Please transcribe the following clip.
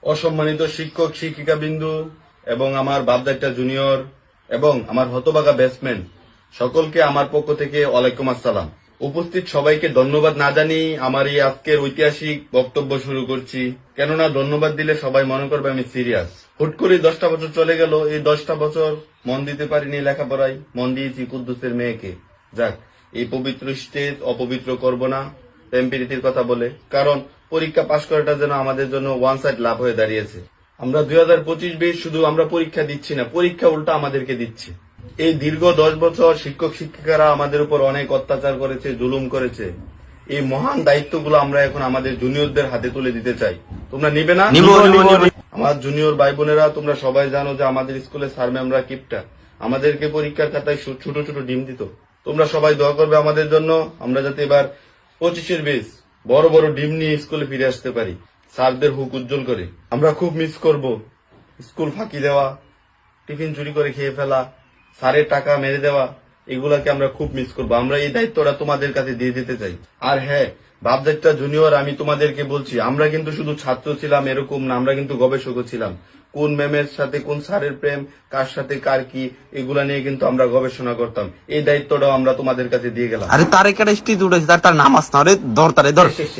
অসম্মানিত শিক্ষক শিক্ষিকা বিন্দু এবং আমার বাপদাইটা জুনিয়র এবং আমার হতবাগা ব্যাটসম্যান সকলকে আমার পক্ষ থেকে ওয়ালাইকুম আসসালাম। উপস্থিত সবাইকে ধন্যবাদ না জানিয়ে আমার এই আজকের ঐতিহাসিক বক্তব্য শুরু করছি, কেননা ধন্যবাদ দিলে সবাই মনে করবে আমি সিরিয়াস। হুট করে 10টা বছর চলে গেল, এই 10টা বছর মন দিতে পারিনি লেখাপড়ায়, মন দিয়েছি কুদ্দুসের মেয়েকে। যাক, এই পবিত্র স্টেজ অপবিত্র করব না প্রেম প্রীতির কথা বলে, কারণ পরীক্ষা পাশ করাটা যেন আমাদের জন্য ওয়ান সাইড লাভ হয়ে দাঁড়িয়েছে। আমরা 2025-20 শুধু আমরা পরীক্ষা দিচ্ছি না, পরীক্ষা উল্টা আমাদেরকে দিচ্ছে। এই দীর্ঘ 10 বছর শিক্ষক শিক্ষিকারা আমাদের উপর অনেক অত্যাচার করেছে, জুলুম করেছে। এই মহান দায়িত্বগুলো আমরা এখন আমাদের জুনিয়রদের হাতে তুলে দিতে চাই। তোমরা নিবে না? আমার জুনিয়র ভাই বোনেরা, তোমরা সবাই জানো যে আমাদের স্কুলে স্যার ম্যামরা কিপটা, আমাদেরকে পরীক্ষার খাতায় ছোট ছোট ডিম দিত। তোমরা সবাই দোয়া করবে আমাদের জন্য, আমরা যাতে এবার 25-এর বেশ বড় বড় ডিম নিয়ে স্কুলে ফিরে আসতে পারি, স্যারদের হুক উজ্জ্বল করে। আমরা খুব মিস করব স্কুল ফাঁকি দেওয়া, টিফিন চুরি করে খেয়ে ফেলা, স্যারের টাকা মেরে দেওয়া, এগুলাকে আমরা খুব মিস করবো। আমরা এই দায়িত্বটা তোমাদের কাছে দিয়ে দিতে চাই। আর হ্যাঁ, বাপদাইটা জুনিয়র, আমি তোমাদেরকে বলছি, আমরা কিন্তু শুধু ছাত্র ছিলাম এরকম না, আমরা কিন্তু গবেষকও ছিলাম। কোন ম্যামের সাথে কোন স্যারের প্রেম, কার সাথে কার কি, এগুলা নিয়ে কিন্তু আমরা গবেষণা করতাম। এই দায়িত্বটাও আমরা তোমাদের কাছে দিয়ে গেলাম। আরে তার একটা স্টিচ উঠেছে, তার নামাজ না রে, ধর তারে ধর। শেষ।